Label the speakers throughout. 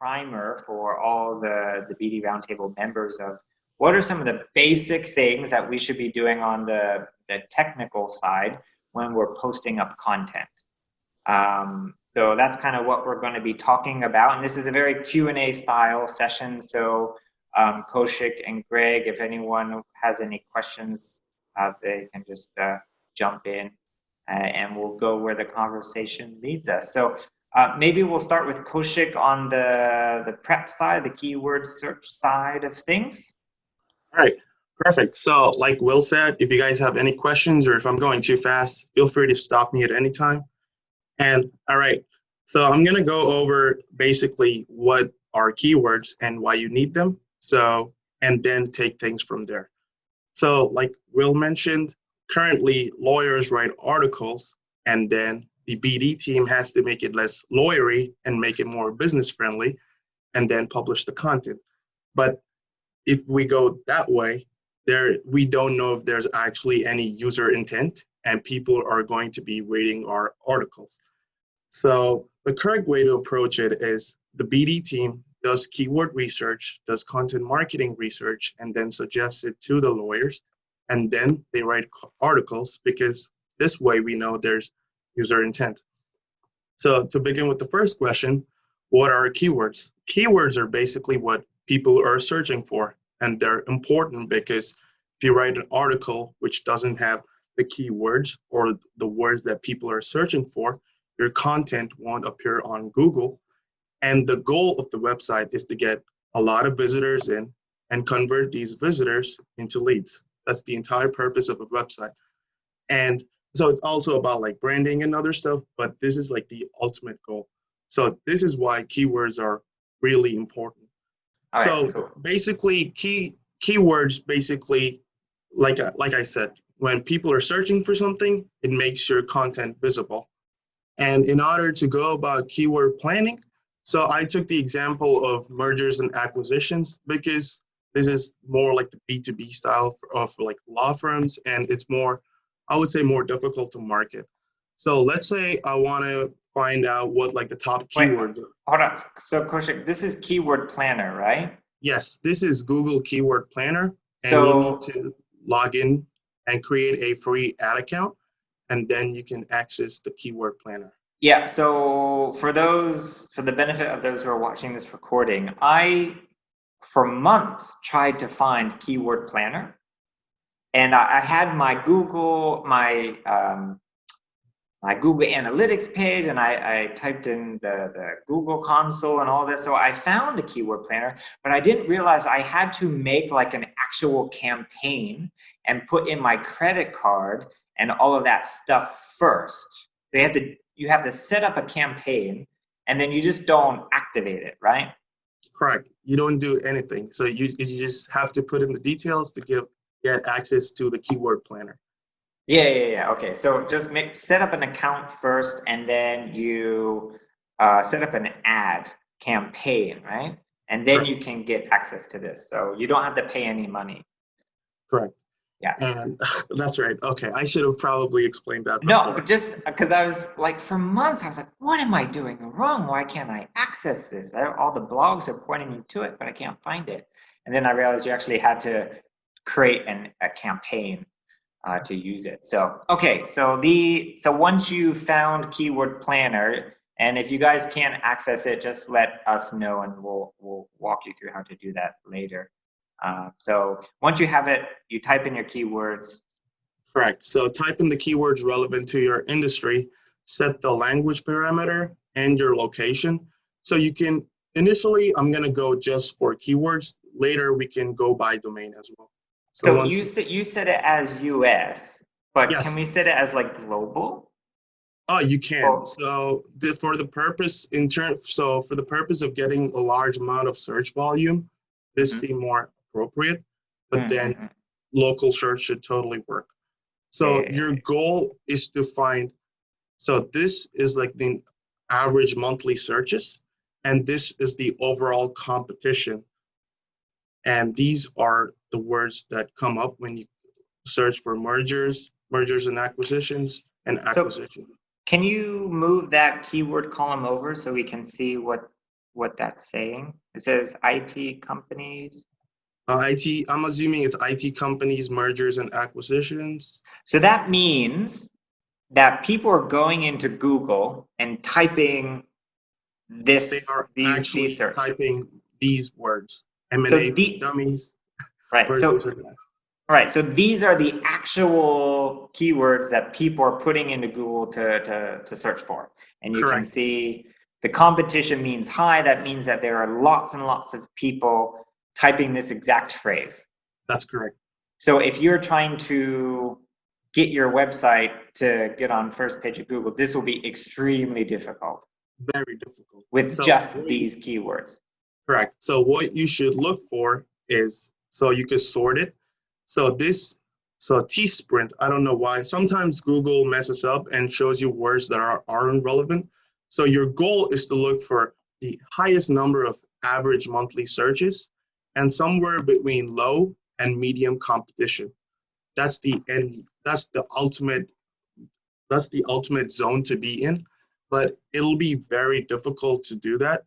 Speaker 1: primer for all the BD Roundtable members of what are some of the basic things that we should be doing on the technical side when we're posting up content. So that's kind of what we're going to be talking about. And this is a very Q&A style session. So Kaushik and Greg, if anyone has any questions, they can just jump in and we'll go where the conversation leads us. So maybe we'll start with Kaushik on the prep side, the keyword search side of things.
Speaker 2: All right, perfect. So like Will said, if you guys have any questions or if I'm going too fast, feel free to stop me at any time. And all right, so I'm going to go over basically what are keywords and why you need them. So, and then take things from there. So like Will mentioned, currently lawyers write articles and then the BD team has to make it less lawyery and make it more business friendly and then publish the content. But if we go that way, we don't know if there's actually any user intent and people are going to be reading our articles. So the correct way to approach it is the BD team does keyword research, does content marketing research, and then suggests it to the lawyers. And then they write articles because this way we know there's user intent. So to begin with the first question, what are keywords? Keywords are basically what people are searching for. And they're important because if you write an article which doesn't have the keywords or the words that people are searching for, your content won't appear on Google. And the goal of the website is to get a lot of visitors in and convert these visitors into leads. That's the entire purpose of a website. And so it's also about like branding and other stuff, but this is like the ultimate goal. So this is why keywords are really important.
Speaker 1: All
Speaker 2: so
Speaker 1: right, cool.
Speaker 2: Basically keywords, basically, like I said, when people are searching for something, it makes your content visible. And in order to go about keyword planning, so I took the example of mergers and acquisitions because this is more like the B2B style of like law firms, and it's more, I would say, more difficult to market. So let's say I want to find out what like the top keywords are.
Speaker 1: Hold on. So Kaushik, this is Keyword Planner, right?
Speaker 2: Yes, this is Google Keyword Planner, and you need to log in and create a free ad account, and then you can access the Keyword Planner.
Speaker 1: Yeah, so for the benefit of those who are watching this recording, I, for months, tried to find Keyword Planner. And I had my Google Analytics page, and I typed in the Google console and all this. So I found the Keyword Planner, but I didn't realize I had to make like an actual campaign and put in my credit card and all of that stuff first. You have to set up a campaign, and then you just don't activate it, right?
Speaker 2: Correct. You don't do anything. So you just have to put in the details to get access to the Keyword Planner.
Speaker 1: Yeah. Okay. So just set up an account first, and then you set up an ad campaign, right? And then you can get access to this. So you don't have to pay any money.
Speaker 2: Correct.
Speaker 1: Yeah.
Speaker 2: And that's right. Okay. I should have probably explained that before.
Speaker 1: No, but just because I was like, for months, I was like, what am I doing wrong? Why can't I access this? All the blogs are pointing me to it, but I can't find it. And then I realized you actually had to create a campaign to use it. So, okay. So once you found Keyword Planner, and if you guys can't access it, just let us know and we'll walk you through how to do that later. So once you have it, you type in your keywords.
Speaker 2: Correct. So type in the keywords relevant to your industry, set the language parameter and your location. So you can, initially, I'm going to go just for keywords. Later, we can go by domain as well.
Speaker 1: So you said it as US, but
Speaker 2: yes.
Speaker 1: Can we set it as like global?
Speaker 2: Oh, you can. So for the purpose of getting a large amount of search volume, this seems more appropriate, but then local search should totally work. So your goal is to find, so this is like the average monthly searches, and this is the overall competition. And these are the words that come up when you search for mergers and acquisitions, and acquisition.
Speaker 1: So can you move that keyword column over so we can see what what that's saying. It says IT companies.
Speaker 2: I'm assuming it's IT companies, mergers and acquisitions.
Speaker 1: So that means that people are going into Google and typing
Speaker 2: They are
Speaker 1: these
Speaker 2: actually
Speaker 1: search.
Speaker 2: typing these words.
Speaker 1: So
Speaker 2: M&A for dummies,
Speaker 1: right.
Speaker 2: mergers and
Speaker 1: Right. So these are the actual keywords that people are putting into Google to search for. And you can
Speaker 2: correct.
Speaker 1: see the competition means high. That means that there are lots and lots of people typing this exact phrase.
Speaker 2: That's correct.
Speaker 1: So if you're trying to get your website to get on first page of Google, this will be extremely difficult
Speaker 2: Very difficult.
Speaker 1: with
Speaker 2: So
Speaker 1: just these keywords.
Speaker 2: correct. So what you should look for is, so you can sort it. So T-Sprint, I don't know why. Sometimes Google messes up and shows you words that aren't relevant. So your goal is to look for the highest number of average monthly searches and somewhere between low and medium competition. That's the end. That's the ultimate zone to be in, but it'll be very difficult to do that.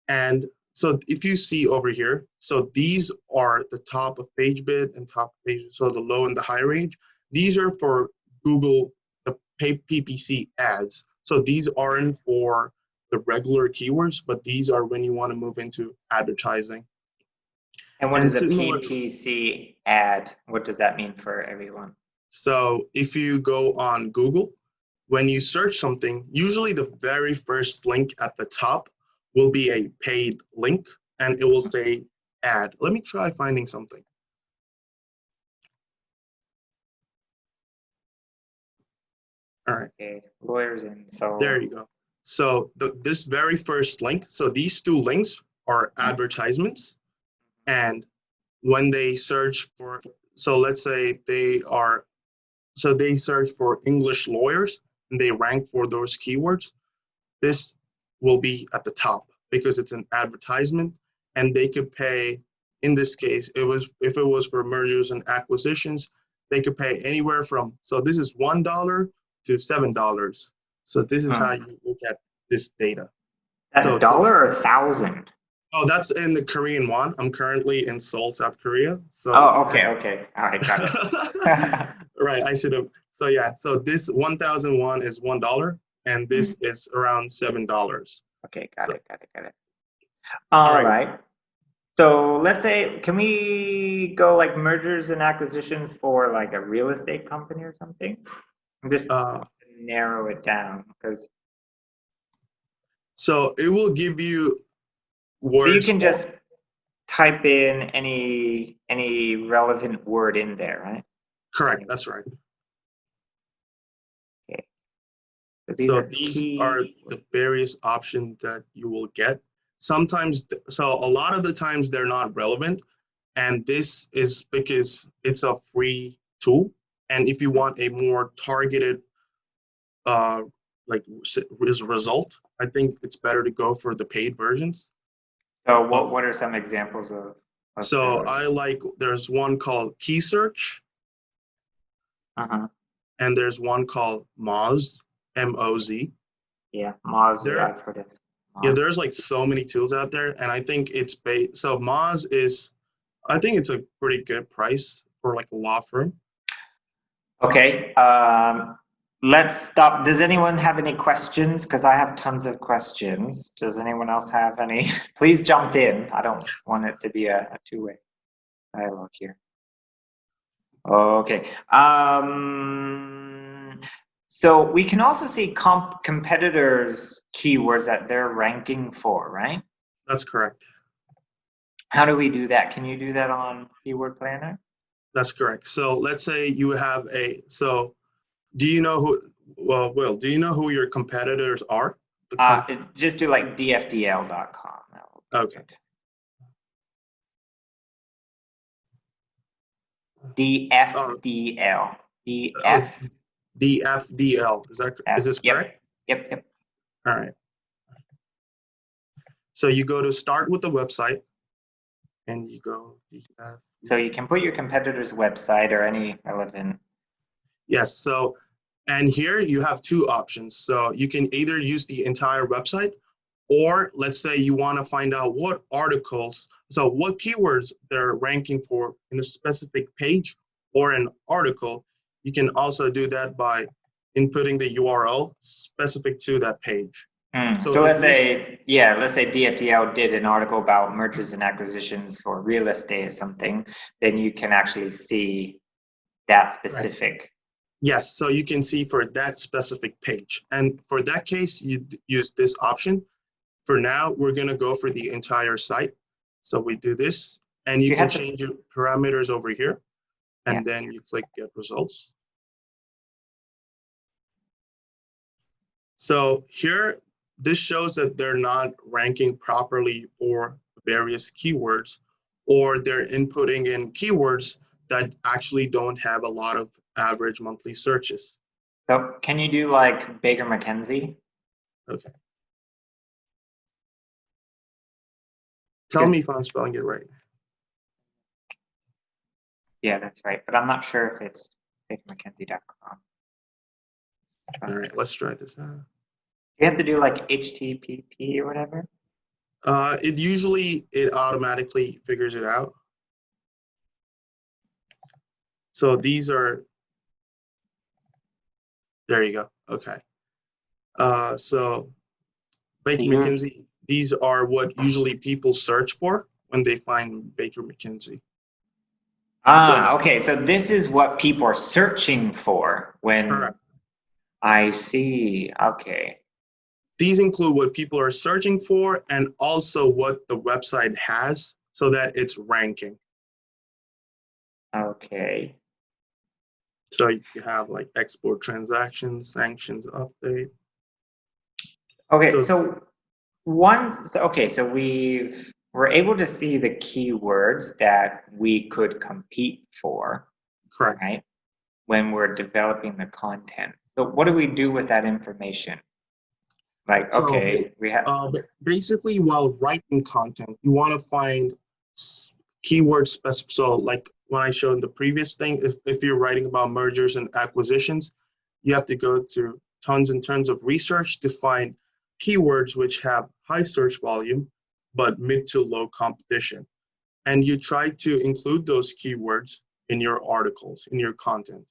Speaker 2: And so if you see over here, so these are the top of page bid and top page, so the low and the high range. These are for Google, the PPC ads. So these aren't for the regular keywords, but these are when you want to move into advertising.
Speaker 1: And what
Speaker 2: And
Speaker 1: is a
Speaker 2: similar,
Speaker 1: PPC ad? What does that mean for everyone?
Speaker 2: so if you go on Google, when you search something, usually the very first link at the top will be a paid link and it will say ad. Let me try finding something. All right.
Speaker 1: Okay, lawyers in. So
Speaker 2: There you go. So this very first link, so these two links are advertisements. And when they search for, so let's say they search for English lawyers and they rank for those keywords. This will be at the top because it's an advertisement and they could pay, in this case, if it was for mergers and acquisitions, they could pay anywhere from, so this is $1 to $7. So this is how you look at this data.
Speaker 1: a dollar or 1,000?
Speaker 2: Oh, that's in the Korean won. I'm currently in Seoul, South Korea. So
Speaker 1: Oh, okay. All right, got it.
Speaker 2: right, I should have. So yeah, so this 1,000 won is $1, and this is around $7.
Speaker 1: Okay, got it.
Speaker 2: All right.
Speaker 1: Right. So let's say, can we go like mergers and acquisitions for like a real estate company or something? I'm just narrow it down because.
Speaker 2: So it will give you words.
Speaker 1: So you can just type in any relevant word in there, right?
Speaker 2: Correct. That's right.
Speaker 1: Okay.
Speaker 2: So these are the various options that you will get. Sometimes, so a lot of the times they're not relevant, and this is because it's a free tool. And if you want a more targeted, like result, I think it's better to go for the paid versions.
Speaker 1: So what are some examples of
Speaker 2: so
Speaker 1: those?
Speaker 2: there's one called Key Search. And there's one called Moz, M-O-Z.
Speaker 1: Yeah, Moz, I've heard of.
Speaker 2: Yeah, there's like so many tools out there, and I think it's so Moz is, I think it's a pretty good price for like a law firm.
Speaker 1: Okay, let's stop. Does anyone have any questions? Because I have tons of questions. Does anyone else have any? Please jump in. I don't want it to be a two-way dialogue here. Okay. So we can also see competitors' keywords that they're ranking for, right?
Speaker 2: That's correct.
Speaker 1: How do we do that? Can you do that on Keyword Planner?
Speaker 2: That's correct. So let's say you have so do you know who, well, Will, do you know who your competitors are?
Speaker 1: Just do like dfdl.com.
Speaker 2: Okay.
Speaker 1: DFDL.
Speaker 2: DFDL. Is this correct?
Speaker 1: Yep.
Speaker 2: All right. So you go to start with the website and you go DF.
Speaker 1: So you can put your competitor's website or any relevant.
Speaker 2: Yes. So, and here you have two options. So you can either use the entire website Or let's say you want to find out what articles, so what keywords they're ranking for in a specific page or an article. You can also do that by inputting the URL specific to that page. So
Speaker 1: So
Speaker 2: if
Speaker 1: let's say, yeah, let's say DFDL did an article about mergers and acquisitions for real estate or something, then you can actually see that specific.
Speaker 2: Yes, so you can see for that specific page. And for that case, you use this option. For now, we're going to go for the entire site. So we do this, and
Speaker 1: Do
Speaker 2: you
Speaker 1: you
Speaker 2: can
Speaker 1: have to,
Speaker 2: change your parameters over here,
Speaker 1: yeah.
Speaker 2: and then you click Get Results. So here, this shows that they're not ranking properly for various keywords, or they're inputting in keywords that actually don't have a lot of average monthly searches.
Speaker 1: So can you do like Baker McKenzie?
Speaker 2: Okay. Tell
Speaker 1: Because,
Speaker 2: me if I'm spelling it right.
Speaker 1: yeah, that's right. But I'm not sure if it's bakermckenzie.com.
Speaker 2: All right, let's try this out.
Speaker 1: You have to do like HTTP or whatever.
Speaker 2: It automatically figures it out. So these are, there you go. Okay. So Baker McKenzie, these are what usually people search for when they find Baker McKenzie.
Speaker 1: Okay. So this is what people are searching for when
Speaker 2: Correct.
Speaker 1: I see. Okay.
Speaker 2: These include what people are searching for and also what the website has so that it's ranking.
Speaker 1: Okay.
Speaker 2: So you have like export transactions, sanctions update.
Speaker 1: Okay. So we're able to see the keywords that we could compete for,
Speaker 2: Correct.
Speaker 1: right? When we're developing the content. So what do we do with that information? Like,
Speaker 2: So
Speaker 1: okay, we have.
Speaker 2: basically, while writing content, you want to find keyword specific. So like when I showed in the previous thing, if you're writing about mergers and acquisitions, you have to go to tons and tons of research to find keywords which have high search volume, but mid to low competition. And you try to include those keywords in your articles, in your content.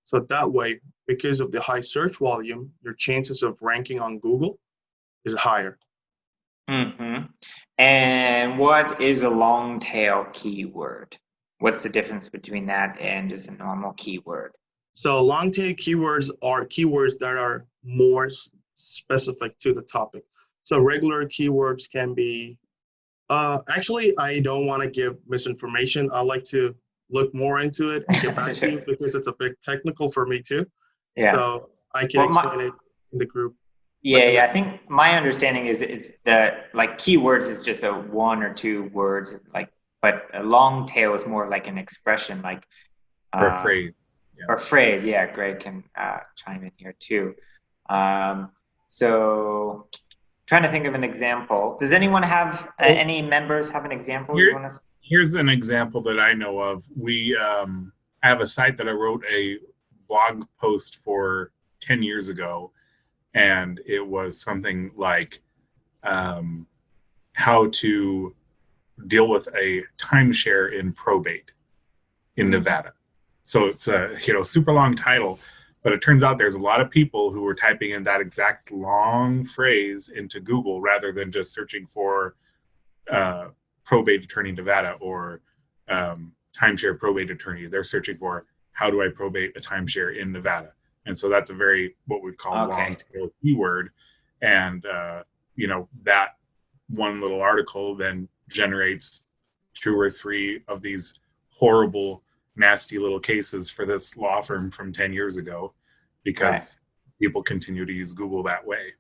Speaker 2: So that way, because of the high search volume, your chances of ranking on Google is higher.
Speaker 1: Mm-hmm. And what is a long tail keyword? What's the difference between that and just a normal keyword?
Speaker 2: So long tail keywords are keywords that are more specific to the topic. So regular keywords can be, actually, I don't want to give misinformation. I like to look more into it and get back to you because it's a bit technical for me too.
Speaker 1: Yeah.
Speaker 2: So I can
Speaker 1: Well,
Speaker 2: explain it in the group.
Speaker 1: yeah. I think my understanding is it's that like keywords is just a one or two words, like, but a long tail is more like an expression, like
Speaker 3: Or afraid. Yeah.
Speaker 1: or phrase. Yeah, Greg can chime in here too. So trying to think of an example. Does anyone have any members have an example you want to?
Speaker 3: Here's an example that I know of. We have a site that I wrote a blog post for 10 years ago, and it was something like how to deal with a timeshare in probate in Nevada. So it's a super long title, but it turns out there's a lot of people who were typing in that exact long phrase into Google rather than just searching for probate attorney Nevada or timeshare probate attorney. They're searching for how do I probate a timeshare in Nevada, and so that's a very what we'd call long tail keyword, and that one little article then generates 2 or 3 of these horrible, nasty little cases for this law firm from 10 years ago because people continue to use Google that way.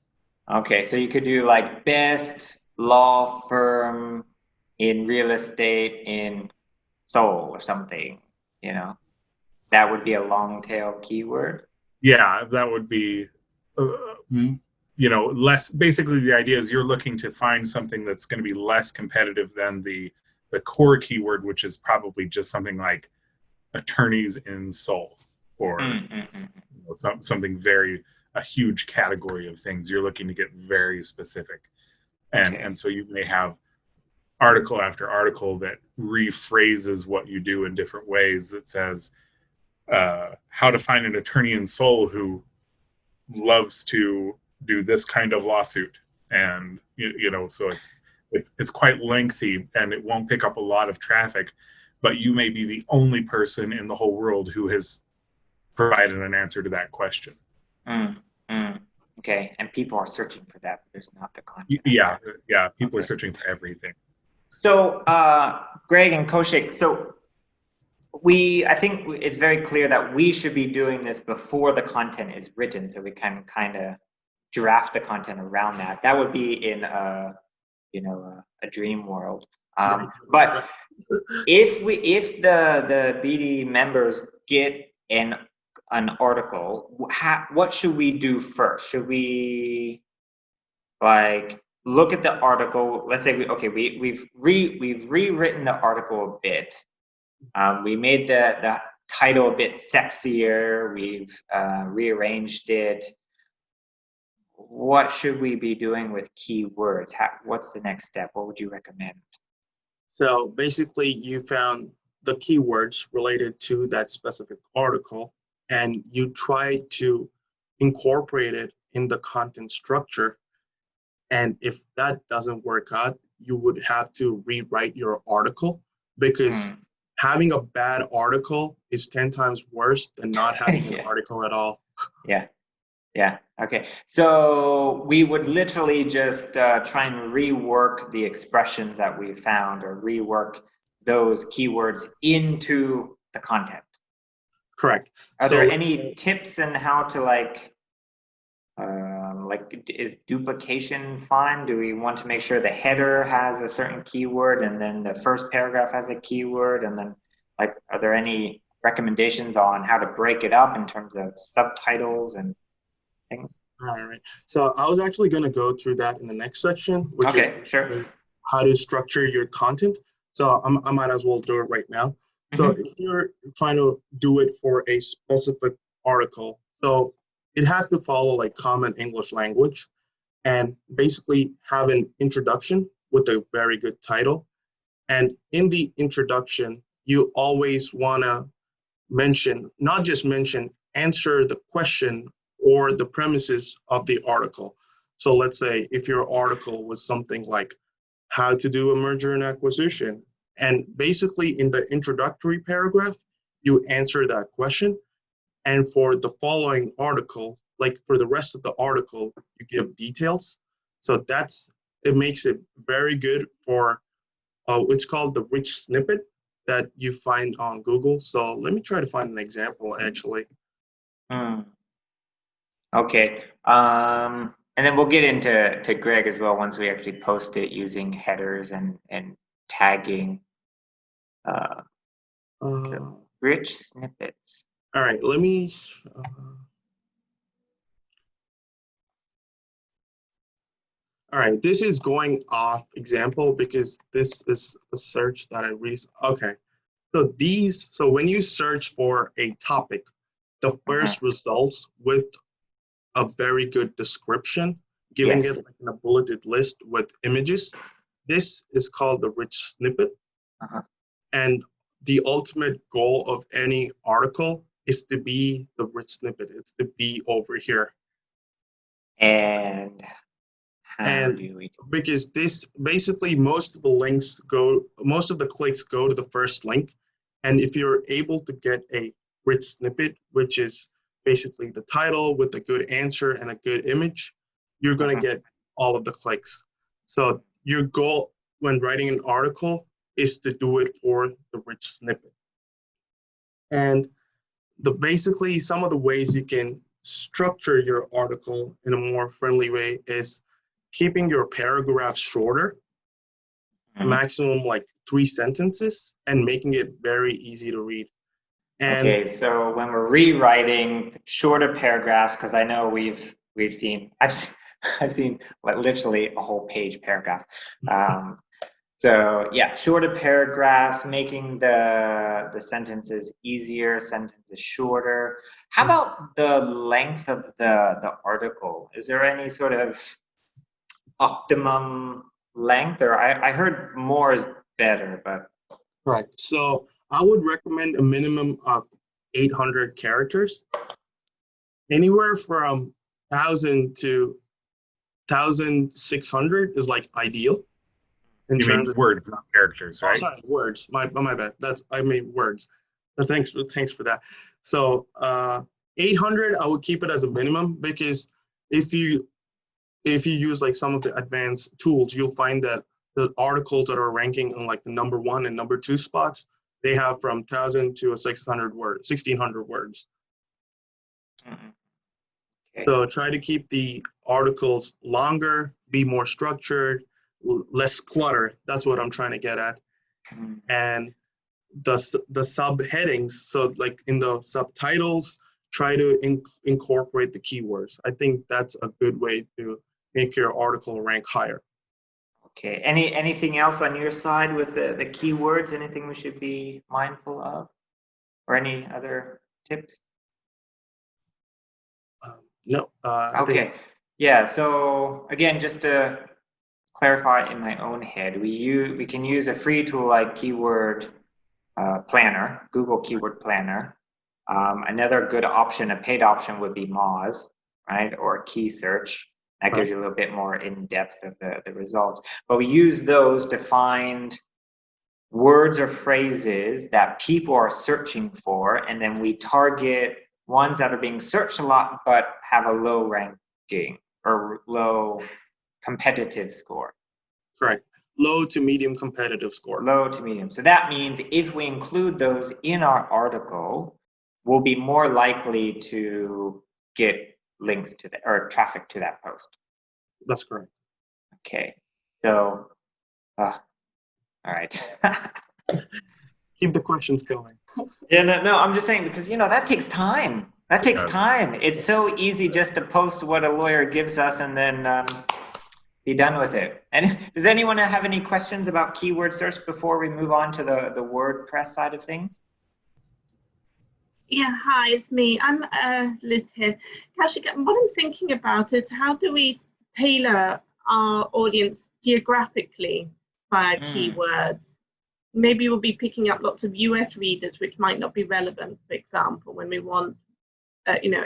Speaker 1: Okay, so you could do like best law firm in real estate in Seoul or something, that would be a long tail keyword.
Speaker 3: Yeah, that would be, less. Basically, the idea is you're looking to find something that's going to be less competitive than the core keyword, which is probably just something like attorneys in Seoul or something a huge category of things. You're looking to get very specific. And so you may have article after article that rephrases what you do in different ways. That says how to find an attorney in Seoul who loves to do this kind of lawsuit, and so it's quite lengthy and it won't pick up a lot of traffic, but you may be the only person in the whole world who has provided an answer to that question.
Speaker 1: Okay, and people are searching for that, but there's not the content.
Speaker 3: Yeah, people are searching for everything.
Speaker 1: So, Greg and Kaushik, so I think it's very clear that we should be doing this before the content is written, so we can kind of draft the content around that. That would be in a dream world. But if the BD members get an article, what should we do first? Should we look at the article? Let's say we've rewritten the article a bit. We made the title a bit sexier. We've rearranged it. What should we be doing with keywords? What's the next step? What would you recommend?
Speaker 2: So basically, you found the keywords related to that specific article, and you try to incorporate it in the content structure. And if that doesn't work out, you would have to rewrite your article, because having a bad article is 10 times worse than not having an article at all.
Speaker 1: Yeah. Okay. So we would literally just try and rework the expressions that we found, or rework those keywords into the content.
Speaker 2: Correct.
Speaker 1: Are there any tips on how to is duplication fine? Do we want to make sure the header has a certain keyword and then the first paragraph has a keyword, and then are there any recommendations on how to break it up in terms of subtitles and things?
Speaker 2: All right. So I was actually going to go through that in the next section, which is
Speaker 1: sure.
Speaker 2: How to structure your content. So I might as well do it right now. So if you're trying to do it for a specific article, so it has to follow common English language, and basically have an introduction with a very good title. And in the introduction, you always want to answer the question or the premises of the article. So let's say if your article was something like how to do a merger and acquisition, and basically in the introductory paragraph, you answer that question. And for the following article, for the rest of the article, you give details. So it makes it very good for it's called the rich snippet that you find on Google. So let me try to find an example, actually.
Speaker 1: Okay. And then we'll get into Greg as well once we actually post it using headers and tagging. Rich snippets.
Speaker 2: All right, let me. All right, this is going off example because this is a search that I recently. Okay, so when you search for a topic, the first results with a very good description, giving it in a bulleted list with images. This is called the rich snippet. And the ultimate goal of any article is to be the rich snippet. It's to be over here.
Speaker 1: And how do we do it?
Speaker 2: Because this basically most of the clicks go to the first link. And if you're able to get a rich snippet, which is basically the title with a good answer and a good image, you're going to get all of the clicks. So your goal when writing an article is to do it for the rich snippet. And basically some of the ways you can structure your article in a more friendly way is keeping your paragraphs shorter, maximum 3 sentences, and making it very easy to read.
Speaker 1: Okay, so when we're rewriting shorter paragraphs, because I know I've seen literally a whole page paragraph. So yeah, shorter paragraphs, making the sentences easier, sentences shorter. How about the length of the article? Is there any sort of optimum length, or I heard more is better, but
Speaker 2: Right. So I would recommend a minimum of 800 characters. Anywhere from 1,000 to 1,600 is like ideal in
Speaker 3: You mean
Speaker 2: terms of.
Speaker 3: words, not characters,
Speaker 2: Oh,
Speaker 3: right?
Speaker 2: sorry, words. My bad. I mean words. But thanks for that. So 800, I would keep it as a minimum, because if you use like some of the advanced tools, you'll find that the articles that are ranking on like the number 1 and number 2 spots, they have from 1,000 to 600 words, 1,600 words.
Speaker 1: okay.
Speaker 2: So try to keep the articles longer, be more structured, less clutter. That's what I'm trying to get at.
Speaker 1: Mhm.
Speaker 2: And the subheadings, so like in the subtitles, try to incorporate the keywords. I think that's a good way to make your article rank higher.
Speaker 1: Okay. Anything else on your side with the keywords? Anything we should be mindful of, or any other tips?
Speaker 2: No. I
Speaker 1: Okay.
Speaker 2: think,
Speaker 1: Yeah. So again, just to clarify in my own head, we can use a free tool like Keyword Planner, Google Keyword Planner. Another good option, a paid option, would be Moz, right, or Key Search. That gives you a little bit more in depth of the results. But we use those to find words or phrases that people are searching for, and then we target ones that are being searched a lot but have a low ranking or low competitive score.
Speaker 2: correct. Low to medium competitive score.
Speaker 1: Low to medium. So that means if we include those in our article, we'll be more likely to get links to that or traffic to that post.
Speaker 2: That's correct.
Speaker 1: Okay. So, all right.
Speaker 2: Keep the questions going.
Speaker 1: Yeah, no, I'm just saying, because that takes time. That takes
Speaker 3: Yes.
Speaker 1: time. It's so easy just to post what a lawyer gives us and then be done with it. And does anyone have any questions about keyword search before we move on to the WordPress side of things?
Speaker 4: Yeah, hi, it's me. I'm Liz here. Kaushik, what I'm thinking about is how do we tailor our audience geographically via keywords? Maybe we'll be picking up lots of US readers, which might not be relevant, for example, when we want,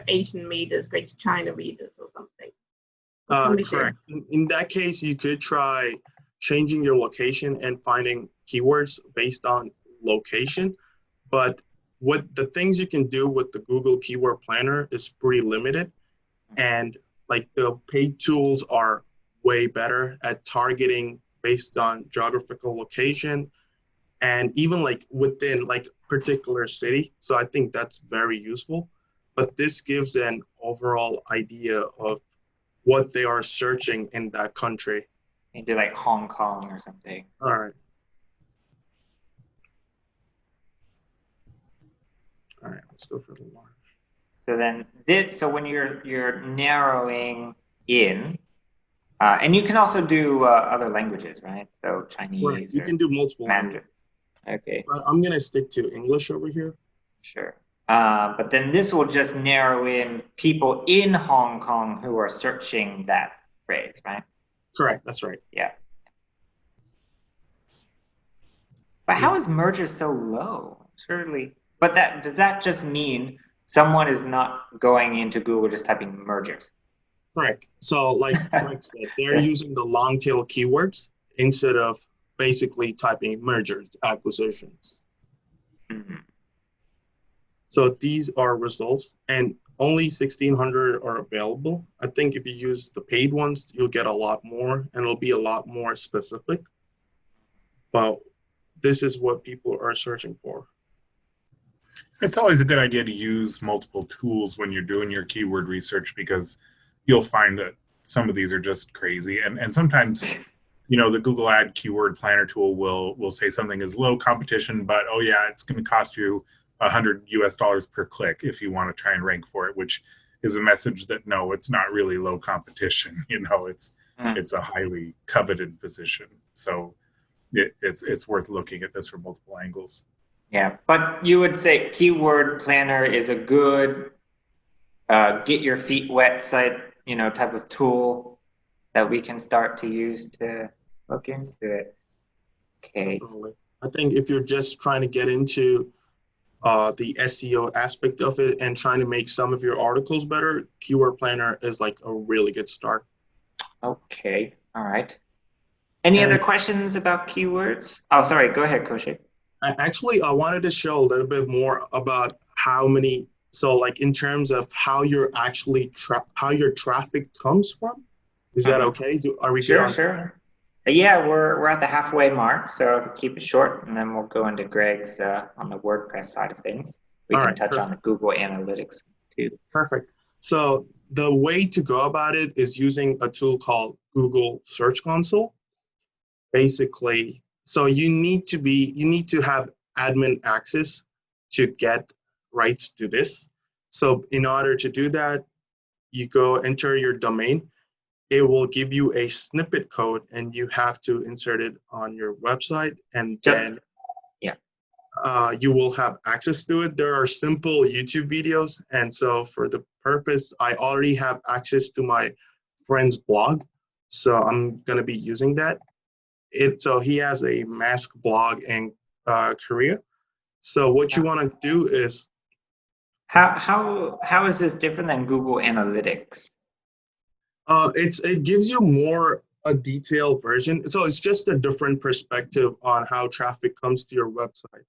Speaker 4: Asian readers, Greater China readers or something.
Speaker 2: Correct. In that case, you could try changing your location and finding keywords based on location. But what the things you can do with the Google Keyword Planner is pretty limited. And like the paid tools are way better at targeting based on geographical location and even like within like particular city. So I think that's very useful. But this gives an overall idea of what they are searching in that country.
Speaker 1: Maybe like Hong Kong or something.
Speaker 2: All right. All right, let's go for the large.
Speaker 1: So then so when you're narrowing in, and you can also do other languages, right? So Chinese.
Speaker 2: Right. You can do multiple
Speaker 1: Mandarin.
Speaker 2: languages.
Speaker 1: Okay.
Speaker 2: But I'm gonna stick to English over here.
Speaker 1: Sure. But then this will just narrow in people in Hong Kong who are searching that phrase, right?
Speaker 2: Correct. That's right.
Speaker 1: Yeah. But how is mergers so low? Surely. But does that just mean someone is not going into Google just typing mergers?
Speaker 2: Correct. So like Mike said, they're using the long tail keywords instead of basically typing mergers, acquisitions.
Speaker 1: Mm-hmm.
Speaker 2: So these are results, and only 1,600 are available. I think if you use the paid ones, you'll get a lot more, and it'll be a lot more specific. But this is what people are searching for.
Speaker 3: It's always a good idea to use multiple tools when you're doing your keyword research, because you'll find that some of these are just crazy. And sometimes, the Google Ad Keyword Planner tool will say something is low competition, but oh yeah, it's going to cost you $100 per click if you want to try and rank for it, which is a message that no, it's not really low competition. It's a highly coveted position. So it's worth looking at this from multiple angles.
Speaker 1: Yeah, but you would say Keyword Planner is a good get your feet wet site, type of tool that we can start to use to look into it? Okay.
Speaker 2: I think if you're just trying to get into the SEO aspect of it and trying to make some of your articles better, Keyword Planner is like a really good start.
Speaker 1: Okay. All right. Any
Speaker 2: And
Speaker 1: other questions about keywords? Oh, sorry. Go ahead, Kaushik.
Speaker 2: I wanted to show a little bit more about how many, so like in terms of how you're actually, how your traffic comes from. Is that okay? Are we good on
Speaker 1: Sure.
Speaker 2: time?
Speaker 1: Yeah, we're at the halfway mark, so keep it short, and then we'll go into Greg's on the WordPress side of things. We
Speaker 2: All
Speaker 1: can
Speaker 2: right,
Speaker 1: touch on the
Speaker 2: perfect.
Speaker 1: Google Analytics too.
Speaker 2: Perfect. So the way to go about it is using a tool called Google Search Console. Basically, so you need to have admin access to get rights to this. So in order to do that, you go enter your domain. It will give you a snippet code and you have to insert it on your website, and then you will have access to it. There are simple YouTube videos, and so for the purpose, I already have access to my friend's blog, so I'm gonna be using that. So he has a mask blog in Korea. So what you want to do is
Speaker 1: How is this different than Google Analytics?
Speaker 2: it gives you more a detailed version. So it's just a different perspective on how traffic comes to your website.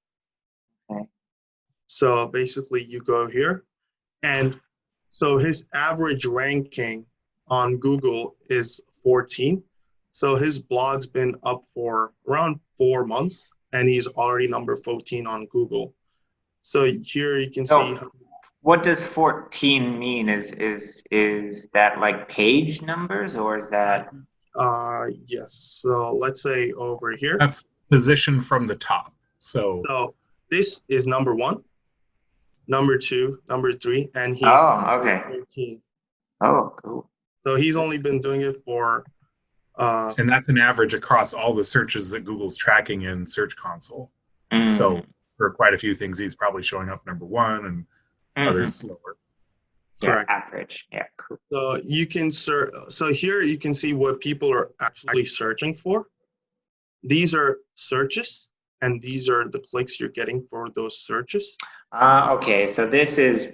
Speaker 1: Okay.
Speaker 2: So basically you go here, and so his average ranking on Google is 14. So his blog's been up for around 4 months, and he's already number 14 on Google. So here you can see.
Speaker 1: What does 14 mean? Is that like page numbers, or is that?
Speaker 2: Yes. So let's say over here.
Speaker 3: That's position from the top. So
Speaker 2: this is number 1, number 2, number 3, and he's
Speaker 1: okay.
Speaker 2: 13.
Speaker 1: Oh, cool.
Speaker 2: So he's only been doing it for.
Speaker 3: And that's an average across all the searches that Google's tracking in Search Console. So for quite a few things, he's probably showing up number 1, and others lower.
Speaker 2: Correct.
Speaker 1: Average. Yeah, cool.
Speaker 2: So you can search. So here you can see what people are actually searching for. These are searches, and these are the clicks you're getting for those searches.
Speaker 1: Okay, so this is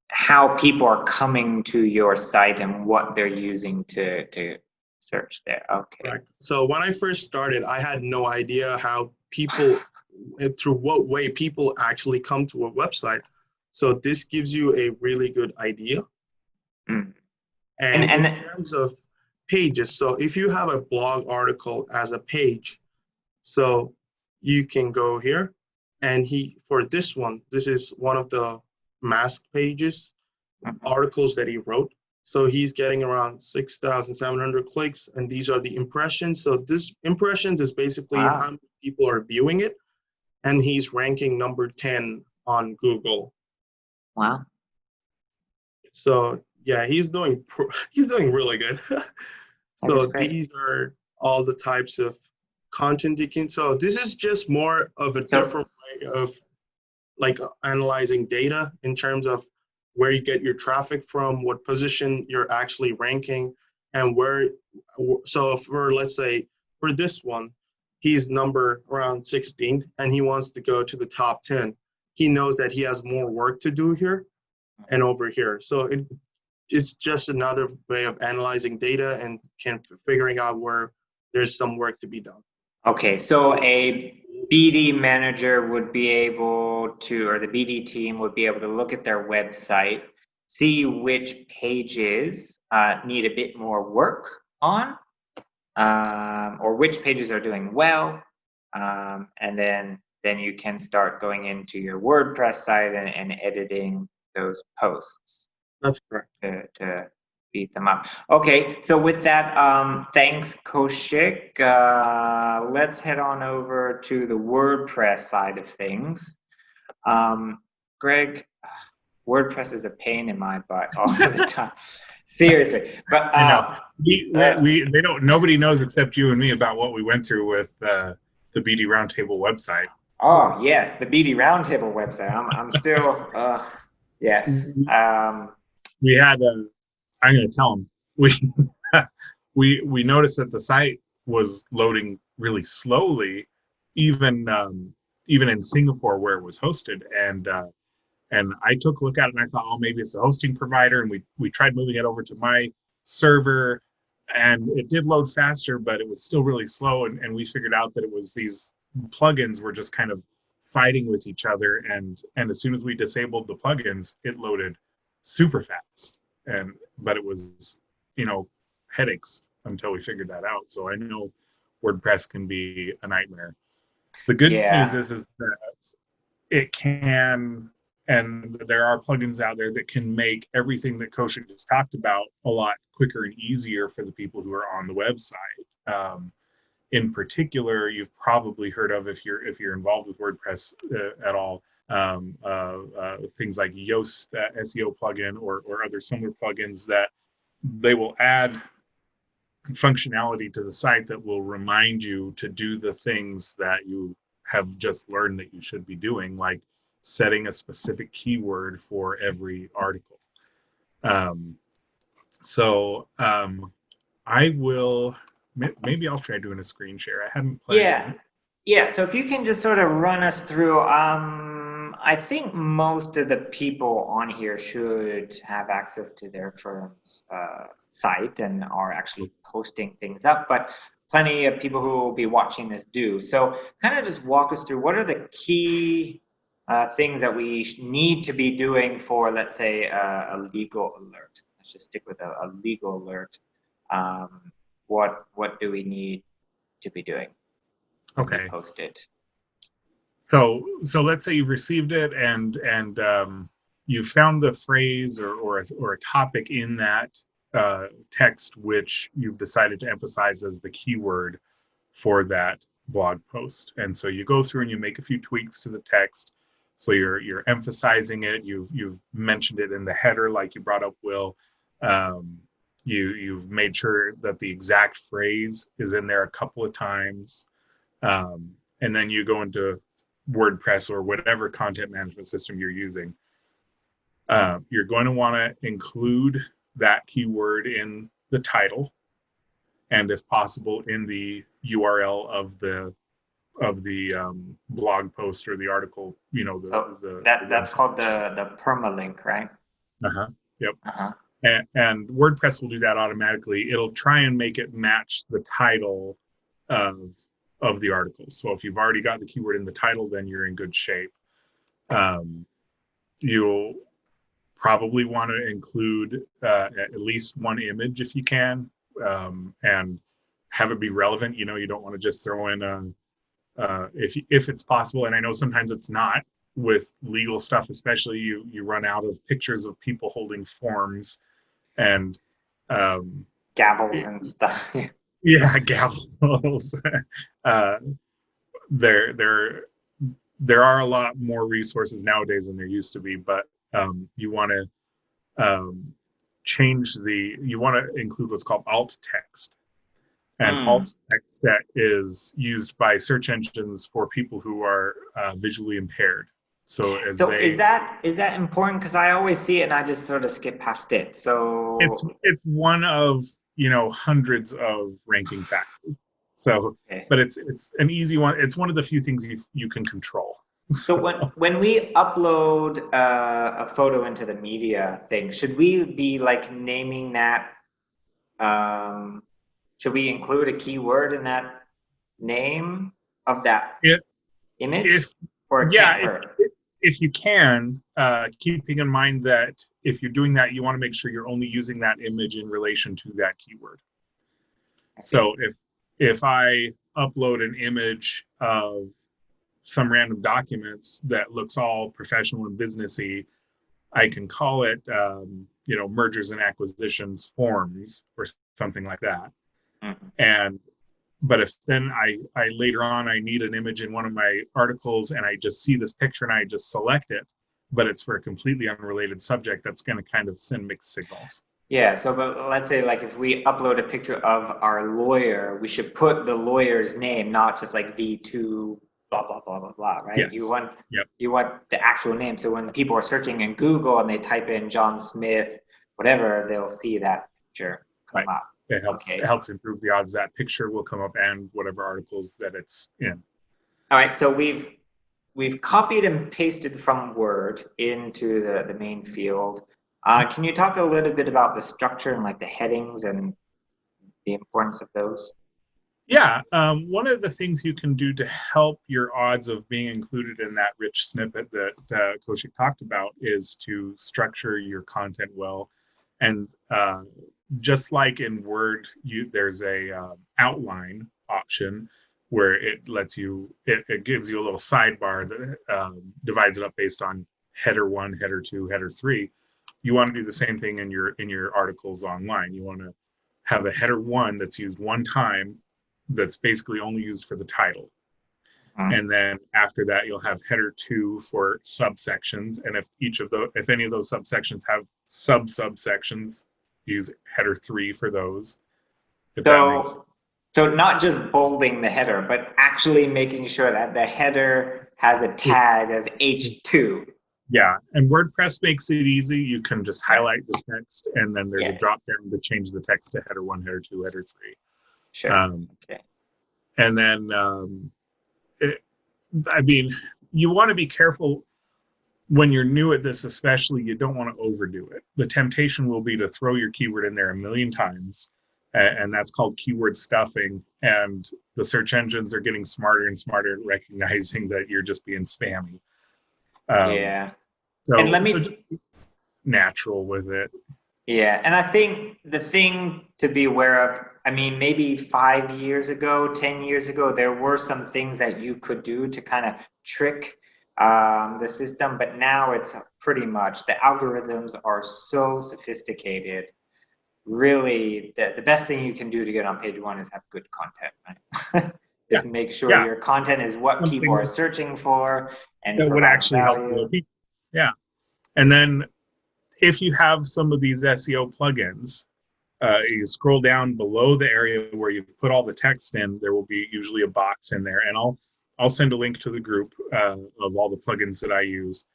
Speaker 1: how people are coming to your site and what they're using to search there. Okay.
Speaker 2: Correct. So when I first started, I had no idea how people, through what way people actually come to a website. So this gives you a really good idea. And in terms of pages, so if you have a blog article as a page, so you can go here, and for this one, this is one of the mask pages, articles that he wrote. So he's getting around 6,700 clicks, and these are the impressions. So this impressions is basically how many people are viewing it, and he's ranking number 10 on Google.
Speaker 1: Wow.
Speaker 2: So yeah, he's doing really good. So these are all the types of content you can. So this is just more of a different way of like analyzing data in terms of where you get your traffic from, what position you're actually ranking, and where. So for, let's say, for this one, he's number around 16, and he wants to go to the top 10. He knows that he has more work to do here and over here. So it's just another way of analyzing data and figuring out where there's some work to be done.
Speaker 1: Okay, so a BD manager would be able to, or the BD team would be able to look at their website, see which pages need a bit more work on, or which pages are doing well, and then you can start going into your WordPress site and editing those posts.
Speaker 2: That's correct.
Speaker 1: To beat them up. Okay, so with that, thanks, Kaushik. Let's head on over to the WordPress side of things. Greg, WordPress is a pain in my butt all the time. Seriously, but
Speaker 3: I know they don't. Nobody knows except you and me about what we went through with the BD Roundtable website.
Speaker 1: Oh yes, the BD Roundtable website. I'm still yes.
Speaker 3: We had I'm going to tell them we noticed that the site was loading really slowly, even even in Singapore where it was hosted. And I took a look at it and I thought, oh, maybe it's a hosting provider. And we tried moving it over to my server, and it did load faster, but it was still really slow. And we figured out that it was these plugins were just kind of fighting with each other. And as soon as we disabled the plugins, it loaded super fast. But it was, headaches until we figured that out. So I know WordPress can be a nightmare. The good news is that it can, and there are plugins out there that can make everything that Kaushik just talked about a lot quicker and easier for the people who are on the website. In particular, you've probably heard of, if you're involved with WordPress at all, things like Yoast SEO plugin or other similar plugins that they will add functionality to the site that will remind you to do the things that you have just learned that you should be doing, like setting a specific keyword for every article. I will, maybe I'll try doing a screen share. I haven't planned.
Speaker 1: Yeah. So if you can just sort of run us through, I think most of the people on here should have access to their firm's site and are actually posting things up, but plenty of people who will be watching this do. So kind of just walk us through, what are the key things that we need to be doing for, let's say, a legal alert. Let's just stick with a legal alert. What do we need to be doing?
Speaker 3: Okay.
Speaker 1: Post it.
Speaker 3: So let's say you've received it and you found the phrase or a topic in that text which you've decided to emphasize as the keyword for that blog post. And so you go through and you make a few tweaks to the text. So you're emphasizing it. You've mentioned it in the header, like you brought up, Will. You've made sure that the exact phrase is in there a couple of times. And then you go into WordPress or whatever content management system you're using. You're going to want to include that keyword in the title, and if possible in the URL of the blog post or the article.
Speaker 1: That's called the permalink, right?
Speaker 3: Yep. And WordPress will do that automatically. It'll try and make it match the title of the article. So if you've already got the keyword in the title, then you're in good shape. You'll probably want to include at least one image if you can, and have it be relevant. You don't want to just throw in if it's possible, and I know sometimes it's not with legal stuff, especially you run out of pictures of people holding forms and
Speaker 1: gavels and stuff.
Speaker 3: Yeah, gavels. There are a lot more resources nowadays than there used to be, but you want to you want to include what's called alt text. And alt text that is used by search engines for people who are visually impaired. So is
Speaker 1: that important? Because I always see it and I just sort of skip past it. So
Speaker 3: it's one of hundreds of ranking factors. So, okay. But it's an easy one. It's one of the few things you can control.
Speaker 1: So when we upload a photo into the media thing, should we be like naming that? Should we include a keyword in that name of that image?
Speaker 3: If you can, keeping in mind that if you're doing that, you want to make sure you're only using that image in relation to that keyword. So if I upload an image of some random documents that looks all professional and businessy, I can call it, mergers and acquisitions forms or something like that. Mm-hmm. But if then I later on I need an image in one of my articles and I just see this picture and I just select it, but it's for a completely unrelated subject, that's going to kind of send mixed signals.
Speaker 1: Yeah, so but let's say like if we upload a picture of our lawyer, we should put the lawyer's name, not just like V2 blah blah blah blah blah, right?
Speaker 3: Yes.
Speaker 1: You want the actual name. So when people are searching in Google and they type in John Smith, whatever, they'll see that picture come up.
Speaker 3: It
Speaker 1: Okay.
Speaker 3: helps improve the odds that picture will come up and whatever articles that it's in.
Speaker 1: All right, so we've copied and pasted from Word into the main field. Can you talk a little bit about the structure and like the headings and the importance of those?
Speaker 3: Yeah, one of the things you can do to help your odds of being included in that rich snippet that Kaushik talked about is to structure your content well. And just like in Word, there's a outline option where it lets you, it gives you a little sidebar that divides it up based on header 1, header 2, header 3. You want to do the same thing in your articles online. You want to have a header 1 that's used one time, that's basically only used for the title. And then after that, you'll have header 2 for subsections. And if any of those subsections have subsections, use header 3 for those.
Speaker 1: So not just bolding the header, but actually making sure that the header has a tag as H2.
Speaker 3: Yeah, and WordPress makes it easy. You can just highlight the text, and then there's a drop down to change the text to header 1, header 2, header 3.
Speaker 1: Sure.
Speaker 3: Okay. And then, you want to be careful when you're new at this, especially. You don't want to overdo it. The temptation will be to throw your keyword in there a million times, and that's called keyword stuffing. And the search engines are getting smarter and smarter at recognizing that you're just being spammy. So,
Speaker 1: and
Speaker 3: just be natural with it.
Speaker 1: Yeah, and I think the thing to be aware of, I mean, maybe 5 years ago, 10 years ago, there were some things that you could do to kind of trick the system, but now it's pretty much, the algorithms are so sophisticated. Really, the best thing you can do to get on page 1 is have good content, right? Just make sure your content is what people are searching for and
Speaker 3: that would actually
Speaker 1: value.
Speaker 3: help people. Yeah, and then if you have some of these SEO plugins, you scroll down below the area where you've put all the text in, there will be usually a box in there, and I'll send a link to the group of all the plugins that I use.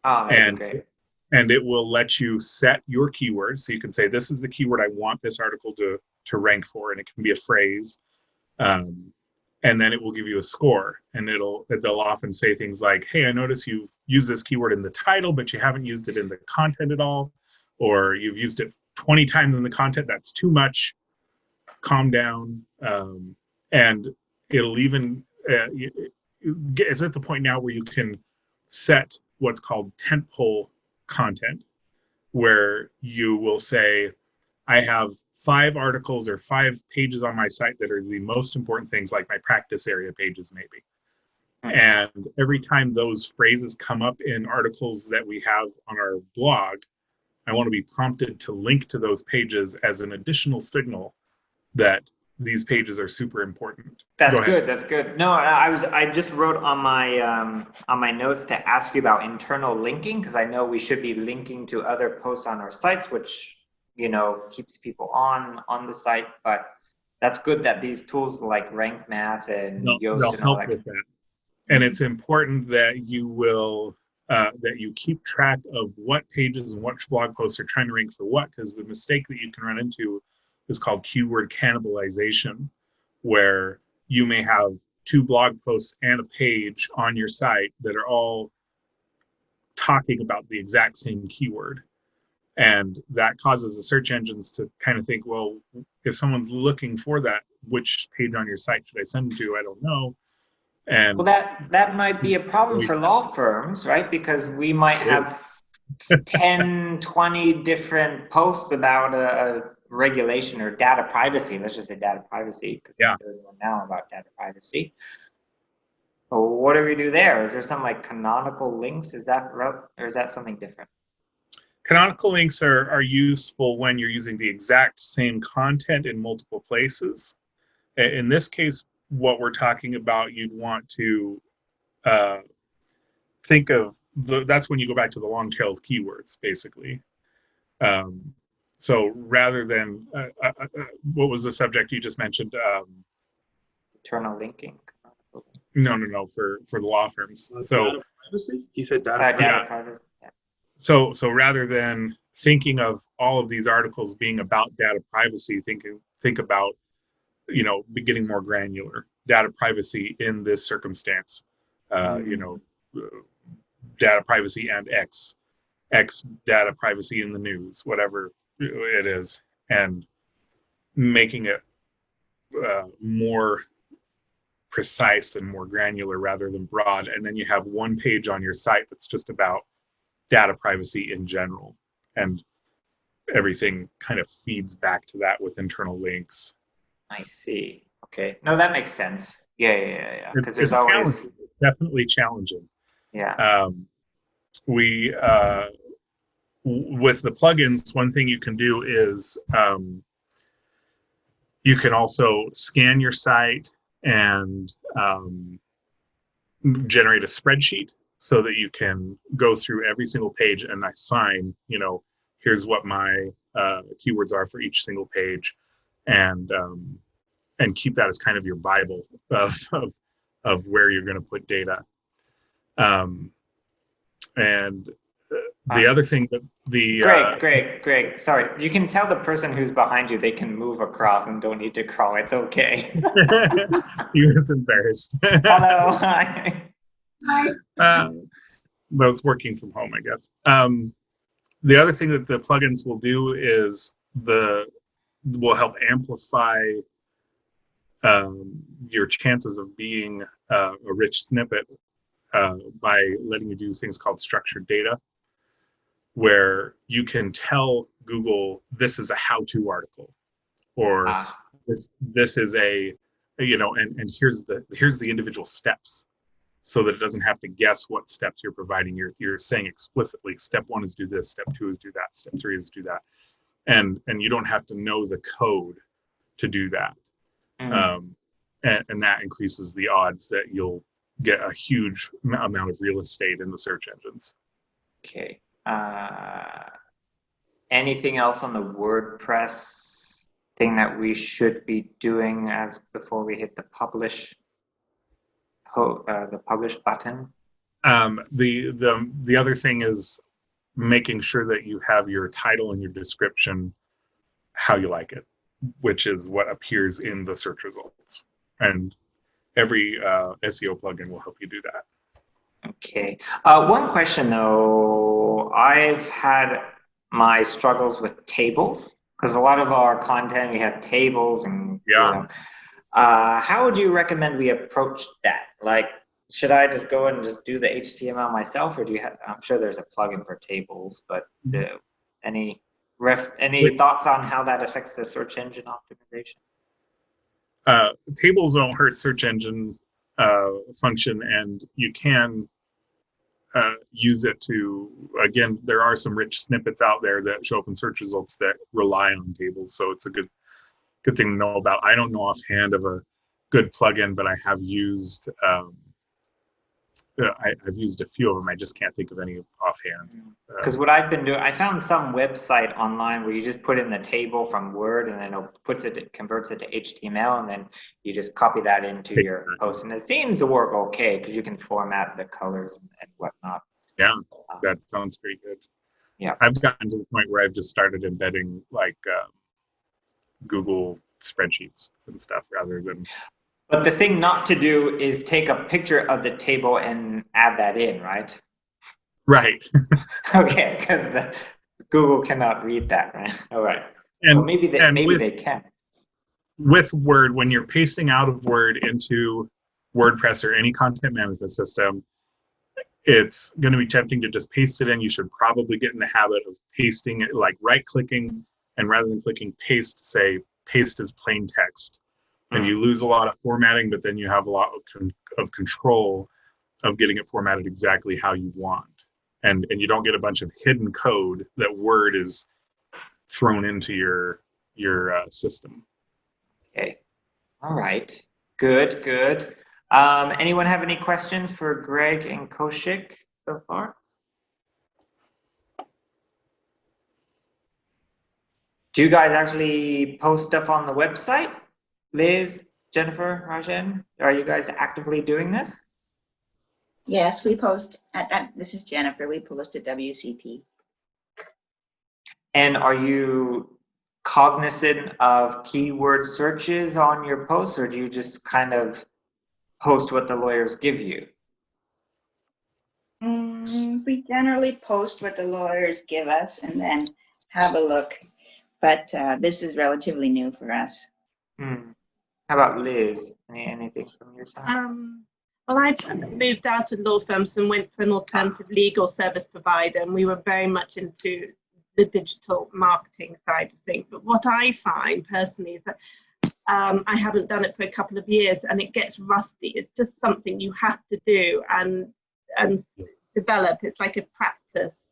Speaker 1: That'd be great.
Speaker 3: And it will let you set your keywords. So you can say, this is the keyword I want this article to rank for, and it can be a phrase. And then it will give you a score, and they'll often say things like, hey, I notice you've used this keyword in the title, but you haven't used it in the content at all, or you've used it 20 times in the content. That's too much. Calm down. And it'll even, it's at the point now where you can set what's called tentpole content, where you will say, I have 5 articles or 5 pages on my site that are the most important things, like my practice area pages maybe. And every time those phrases come up in articles that we have on our blog, I want to be prompted to link to those pages as an additional signal that these pages are super important.
Speaker 1: That's good. That's good. No, I just wrote on my notes to ask you about internal linking, because I know we should be linking to other posts on our sites, which keeps people on the site. But that's good that these tools like Rank Math and Yoast and all that.
Speaker 3: With that. And it's important that you will that you keep track of what pages and what blog posts are trying to rank for what, because the mistake that you can run into is called keyword cannibalization, where you may have 2 blog posts and a page on your site that are all talking about the exact same keyword. And that causes the search engines to kind of think, well, if someone's looking for that, which page on your site should I send them to? I don't know. And
Speaker 1: well, that might be a problem for law firms, right? Because we might have 10, 20 different posts about a regulation or data privacy. Let's just say data privacy.
Speaker 3: Yeah.
Speaker 1: Now about data privacy. Well, what do we do there? Is there some like canonical links? Is that or is that something different?
Speaker 3: Canonical links are useful when you're using the exact same content in multiple places. In this case, what we're talking about, you'd want to think of that's when you go back to the long-tailed keywords, basically. So rather than what was the subject you just mentioned?
Speaker 1: Internal linking.
Speaker 3: No, for the law firms. So
Speaker 2: data privacy? He said data privacy.
Speaker 1: Data privacy. Yeah.
Speaker 3: So rather than thinking of all of these articles being about data privacy, think about, you know, getting more granular. Data privacy in this circumstance, you know, data privacy and X data privacy in the news, whatever it is, and making it more precise and more granular rather than broad. And then you have one page on your site that's just about data privacy in general, and everything kind of feeds back to that with internal links.
Speaker 1: I see. Okay. No, that makes sense. Yeah. Because there's
Speaker 3: It's
Speaker 1: always
Speaker 3: challenging. It's definitely challenging.
Speaker 1: yeah.
Speaker 3: We with the plugins, one thing you can do is you can also scan your site and generate a spreadsheet so that you can go through every single page and assign, you know, here's what my keywords are for each single page, and keep that as kind of your Bible of where you're going to put data. And the other thing that the
Speaker 1: Greg, sorry. You can tell the person who's behind you they can move across and don't need to crawl. It's okay.
Speaker 3: he was embarrassed.
Speaker 1: Hello, hi.
Speaker 3: But it's working from home, I guess. The other thing that the plugins will do is will help amplify your chances of being a rich snippet by letting you do things called structured data, where you can tell Google this is a how-to article, or this is a, you know, and here's the individual steps, so that it doesn't have to guess what steps you're providing. You're saying explicitly, step 1 is do this, step 2 is do that, step 3 is do that, and you don't have to know the code to do that. And that increases the odds that you'll get a huge amount of real estate in the search engines.
Speaker 1: Okay. Anything else on the WordPress thing that we should be doing as before we hit the publish button?
Speaker 3: The other thing is making sure that you have your title and your description how you like it, which is what appears in the search results. And every SEO plugin will help you do that.
Speaker 1: Okay. One question though, I've had my struggles with tables, because a lot of our content, we have tables and, you know, how would you recommend we approach that? Like, should I just go and just do the HTML myself, or do you have, I'm sure there's a plugin for tables, but any thoughts on how that affects the search engine optimization?
Speaker 3: Tables don't hurt search engine function, and you can use it to, again, there are some rich snippets out there that show up in search results that rely on tables, so it's a good thing to know about. I don't know offhand of a good plugin, but I have used I've used a few of them. I just can't think of any offhand.
Speaker 1: Because what I've been doing, I found some website online where you just put in the table from Word, and then it converts it to HTML, and then you just copy that into your post, and it seems to work okay because you can format the colors and whatnot.
Speaker 3: Yeah, that sounds pretty good.
Speaker 1: Yeah,
Speaker 3: I've gotten to the point where I've just started embedding like Google spreadsheets and stuff rather than.
Speaker 1: But the thing not to do is take a picture of the table and add that in, right?
Speaker 3: Right.
Speaker 1: Okay, because Google cannot read that, right? All right.
Speaker 3: And
Speaker 1: well, maybe they can.
Speaker 3: With Word, when you're pasting out of Word into WordPress or any content management system, it's going to be tempting to just paste it in. You should probably get in the habit of pasting it, like right-clicking, and rather than clicking paste, say paste as plain text. And you lose a lot of formatting, but then you have a lot of control of getting it formatted exactly how you want. And you don't get a bunch of hidden code that Word is thrown into your system.
Speaker 1: Okay. All right. Good. Anyone have any questions for Greg and Kaushik so far? Do you guys actually post stuff on the website? Liz, Jennifer, Rajan, are you guys actively doing this?
Speaker 5: Yes, we post. This is Jennifer. We post at WCP.
Speaker 1: And are you cognizant of keyword searches on your posts, or do you just kind of post what the lawyers give you?
Speaker 5: We generally post what the lawyers give us and then have a look. But this is relatively new for us.
Speaker 1: How about Liz? Anything from your side?
Speaker 4: Well, I moved out of law firms and went for an alternative legal service provider, and we were very much into the digital marketing side of things. But what I find personally is that I haven't done it for a couple of years, and it gets rusty. It's just something you have to do and develop. It's like a practice.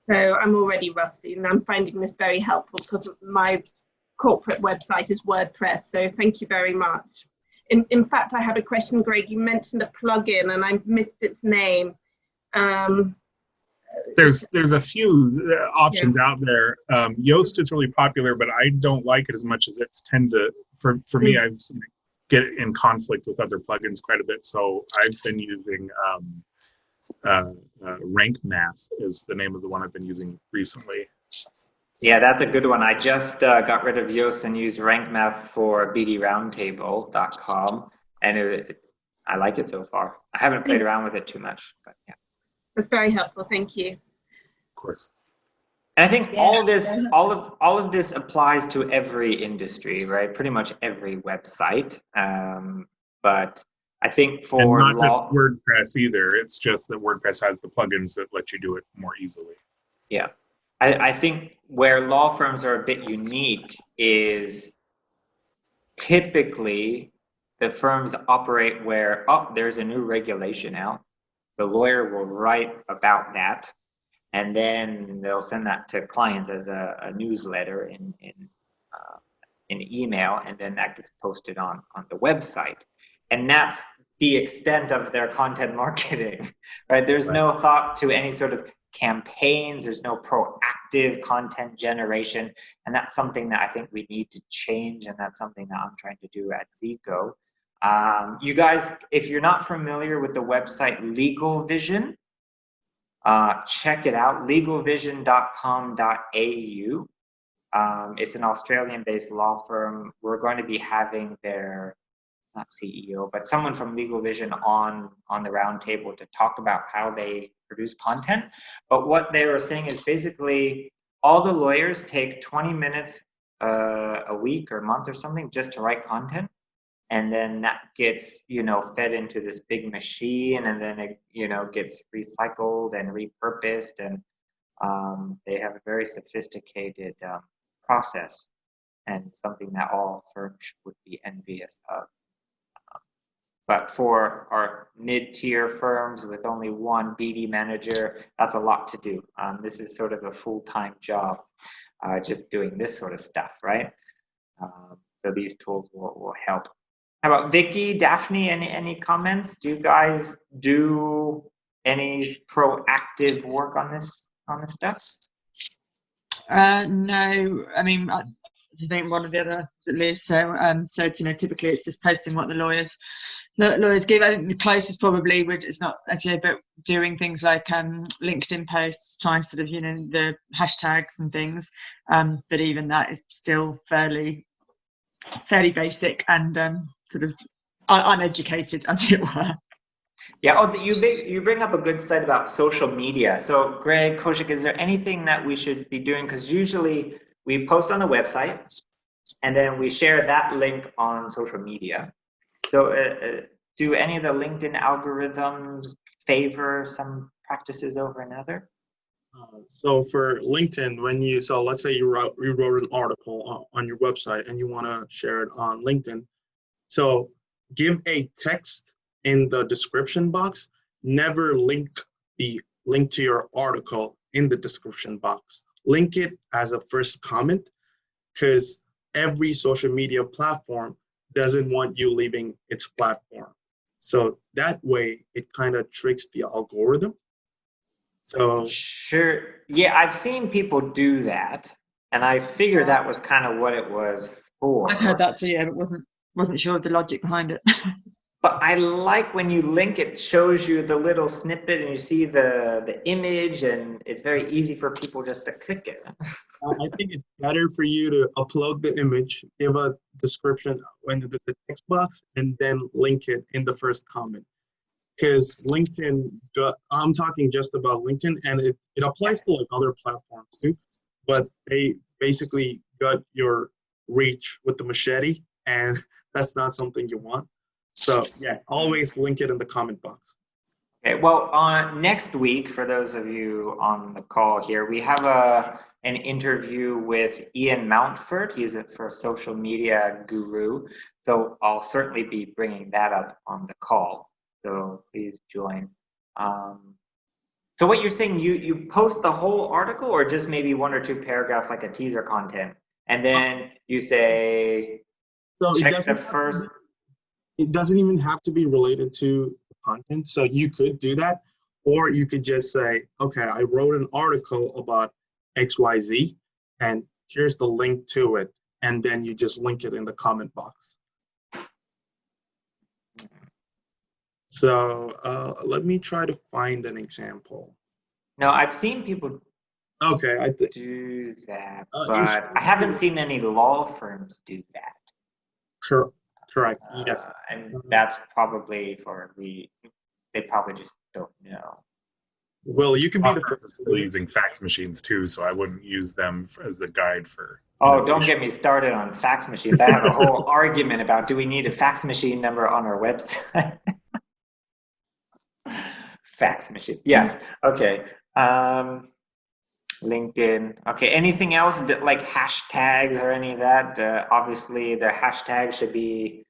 Speaker 4: So I'm already rusty, and I'm finding this very helpful because my corporate website is WordPress. So thank you very much. In fact, I have a question, Greg. You mentioned a plugin, and I missed its name.
Speaker 3: There's a few options out there. Yoast is really popular, but I don't like it as much as it's tend to. For me, I've seen it get in conflict with other plugins quite a bit. So I've been using Rank Math is the name of the one I've been using recently.
Speaker 1: Yeah, that's a good one. I just got rid of Yoast and used Rank Math for BDRoundtable.com, and I like it so far. I haven't played around with it too much, but yeah.
Speaker 4: That's very helpful. Thank you.
Speaker 3: Of course.
Speaker 1: And I think all of this applies to every industry, right? Pretty much every website. But I think for
Speaker 3: and not just WordPress either. It's just that WordPress has the plugins that let you do it more easily.
Speaker 1: Yeah. I think where law firms are a bit unique is typically the firms operate where, there's a new regulation out. The lawyer will write about that, and then they'll send that to clients as a newsletter in email, and then that gets posted on the website. And that's the extent of their content marketing, right? There's no thought to any sort of campaigns. There's no proactive content generation. And that's something that I think we need to change. And that's something that I'm trying to do at Zico. You guys, if you're not familiar with the website Legal Vision, check it out, legalvision.com.au. It's an Australian-based law firm. We're going to be having their, not CEO, but someone from Legal Vision on the roundtable to talk about how they produce content. But what they were saying is basically all the lawyers take 20 minutes a week or month or something just to write content. And then that gets, fed into this big machine, and then it, gets recycled and repurposed. And they have a very sophisticated process, and something that all firms would be envious of. But for our mid-tier firms with only one BD manager, that's a lot to do. This is sort of a full-time job, just doing this sort of stuff, right? So these tools will help. How about Vicky, Daphne, any comments? Do you guys do any proactive work on this stuff?
Speaker 6: No, I mean, I think one of the other Liz said, typically it's just posting what the lawyers give. I think the closest probably it's not SEO, but doing things like LinkedIn posts, trying sort of the hashtags and things. But even that is still fairly basic and sort of uneducated, as it were.
Speaker 1: Yeah. You bring up a good side about social media. So, Greg, Kaushik, is there anything that we should be doing? Because usually we post on the website, and then we share that link on social media. So, do any of the LinkedIn algorithms favor some practices over another?
Speaker 2: So for LinkedIn, let's say you wrote an article on your website and you want to share it on LinkedIn. So give a text in the description box. Never link the link to your article in the description box. Link it as a first comment, because every social media platform doesn't want you leaving its platform. So that way it kind of tricks the algorithm. So
Speaker 1: sure. Yeah, I've seen people do that, and I figured that was kind of what it was for.
Speaker 6: I've heard that too, yeah, but wasn't sure of the logic behind it.
Speaker 1: But I like when you link, it shows you the little snippet and you see the image, and it's very easy for people just to click it.
Speaker 2: I think it's better for you to upload the image, give a description in the text box, and then link it in the first comment. Because LinkedIn, I'm talking just about LinkedIn, and it applies to like other platforms too, but they basically got your reach with the machete, and that's not something you want. So yeah, always link it in the comment box.
Speaker 1: Okay, well, next week, for those of you on the call here, we have an interview with Ian Mountford. He's a social media guru. So I'll certainly be bringing that up on the call. So please join. So what you're saying, you post the whole article or just maybe one or two paragraphs like a teaser content, and then you say,
Speaker 2: so
Speaker 1: check the first.
Speaker 2: It doesn't even have to be related to content. So you could do that, or you could just say, okay, I wrote an article about XYZ, and here's the link to it. And then you just link it in the comment box. So let me try to find an example.
Speaker 1: No, I've seen people
Speaker 2: Okay,
Speaker 1: do that, but I haven't seen any law firms do that.
Speaker 2: Correct. Yes.
Speaker 1: And that's probably they probably just don't know.
Speaker 2: Well, you can be the first.
Speaker 3: Still using fax machines too, so I wouldn't use them as a guide for.
Speaker 1: Oh, don't get me started on fax machines. I have a whole argument about, do we need a fax machine number on our website? Fax machine. Yes. Okay. LinkedIn. Okay. Anything else like hashtags or any of that? Obviously, the hashtag should be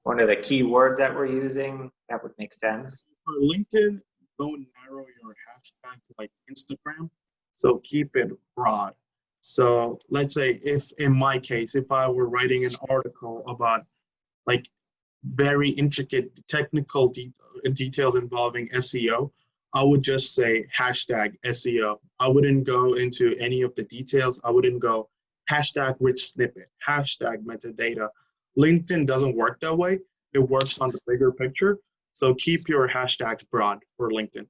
Speaker 1: one of the key words that we're using. That would make sense.
Speaker 2: For LinkedIn, don't narrow your hashtag to like Instagram. So keep it broad. So let's say if in my case, if I were writing an article about like very intricate technical details involving SEO, I would just say hashtag SEO. I wouldn't go into any of the details. I wouldn't go hashtag rich snippet, hashtag metadata. LinkedIn doesn't work that way. It works on the bigger picture. So keep your hashtags broad for LinkedIn.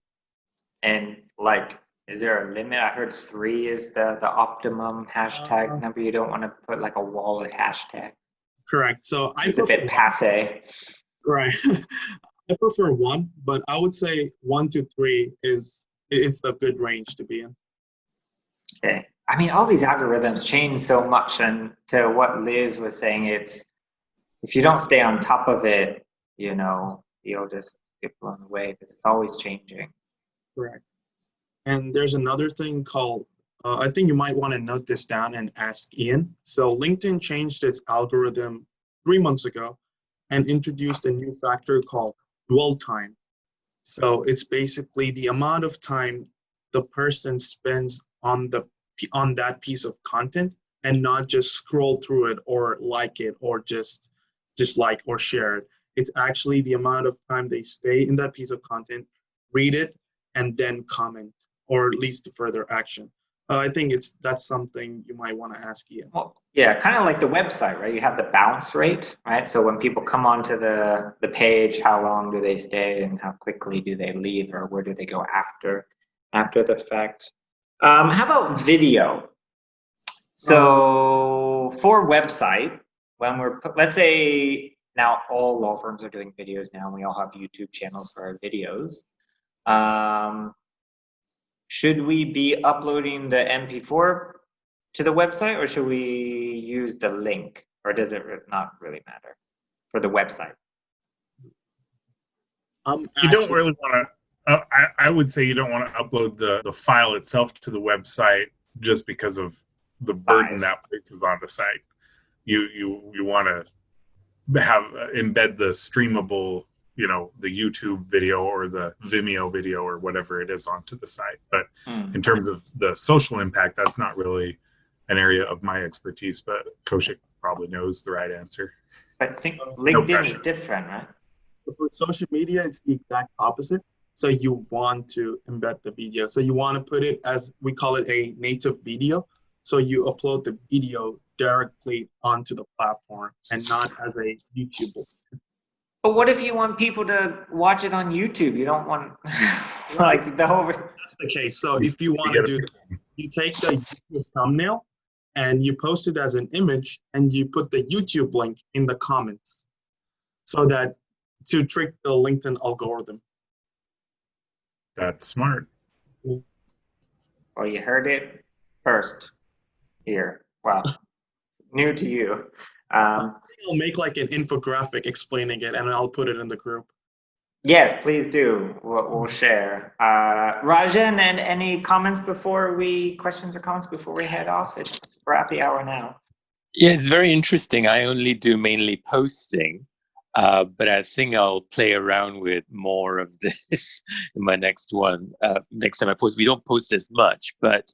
Speaker 1: And like, is there a limit? I heard 3 is the optimum hashtag number. You don't want to put like a wall of hashtag.
Speaker 2: Correct. So
Speaker 1: it's a bit passe.
Speaker 2: Right. I prefer 1, but I would say 1 to 3 is the good range to be in.
Speaker 1: Okay. I mean, all these algorithms change so much, and to what Liz was saying, it's if you don't stay on top of it, you'll just get blown away because it's always changing.
Speaker 2: Correct. And there's another thing called, I think you might want to note this down and ask Ian. So LinkedIn changed its algorithm 3 months ago and introduced a new factor called dwell time. So it's basically the amount of time the person spends on that piece of content, and not just scroll through it or like it or just like or share it. It's actually the amount of time they stay in that piece of content, read it, and then comment, or at least further action. I think that's something you might want to ask Ian.
Speaker 1: Well, yeah, kind of like the website, right? You have the bounce rate, right? So when people come onto the page, how long do they stay and how quickly do they leave, or where do they go after the fact? How about video? So for website, when let's say now all law firms are doing videos now, we all have YouTube channels for our videos. Should we be uploading the MP4 to the website, or should we use the link, or does it not really matter for the website?
Speaker 3: You don't really want to. I would say you don't want to upload the file itself to the website just because of the burden that places on the site. You want to embed the streamable, the YouTube video or the Vimeo video or whatever it is onto the site. But in terms of the social impact, that's not really an area of my expertise, but Kaushik probably knows the right answer.
Speaker 1: I think LinkedIn is different, right?
Speaker 2: For social media, it's the exact opposite. So you want to embed the video. So you want to put it as, we call it a native video. So you upload the video directly onto the platform and not as a YouTube.
Speaker 1: But what if you want people to watch it on YouTube? You don't want like the whole.
Speaker 2: That's the case. So if you want to do that, you take the YouTube thumbnail and you post it as an image and you put the YouTube link in the comments so that to trick the LinkedIn algorithm.
Speaker 3: That's smart.
Speaker 1: Well, you heard it first here. Wow. New to you.
Speaker 2: I'll make like an infographic explaining it and I'll put it in the group.
Speaker 1: Yes, please do. We'll share. Rajan, and any questions or comments before we head off? We're at the hour now.
Speaker 7: Yeah, it's very interesting. I only do mainly posting, but I think I'll play around with more of this in my next one. Next time I post, we don't post as much, but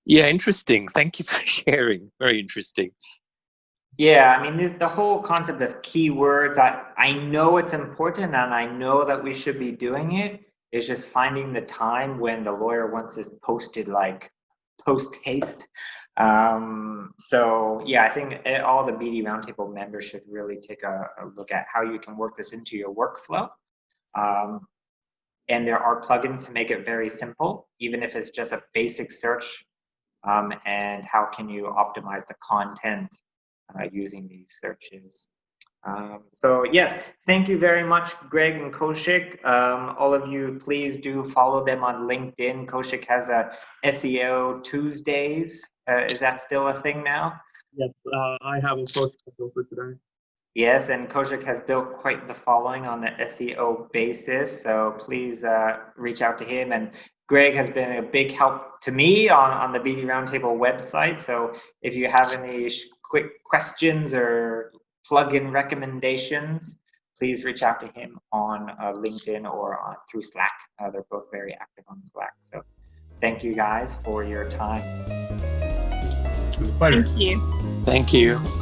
Speaker 7: yeah, interesting. Thank you for sharing. Very interesting.
Speaker 1: Yeah, I mean, the whole concept of keywords, I know it's important and I know that we should be doing it. It's just finding the time when the lawyer wants this posted like post haste. So yeah, I think all the BD Roundtable members should really take a look at how you can work this into your workflow. And there are plugins to make it very simple, even if it's just a basic search. And how can you optimize the content using these searches. So yes, thank you very much, Greg and Kaushik. All of you, please do follow them on LinkedIn. Kaushik has a SEO Tuesdays. Is that still a thing now?
Speaker 2: Yes, I have a post for today.
Speaker 1: Yes, and Kaushik has built quite the following on the SEO basis. So please reach out to him. And Greg has been a big help to me on the BD Roundtable website. So if you have any quick questions or plugin recommendations, please reach out to him on LinkedIn or through Slack. They're both very active on Slack. So thank you guys for your time.
Speaker 3: It was a pleasure.
Speaker 4: Thank you.
Speaker 7: Thank you.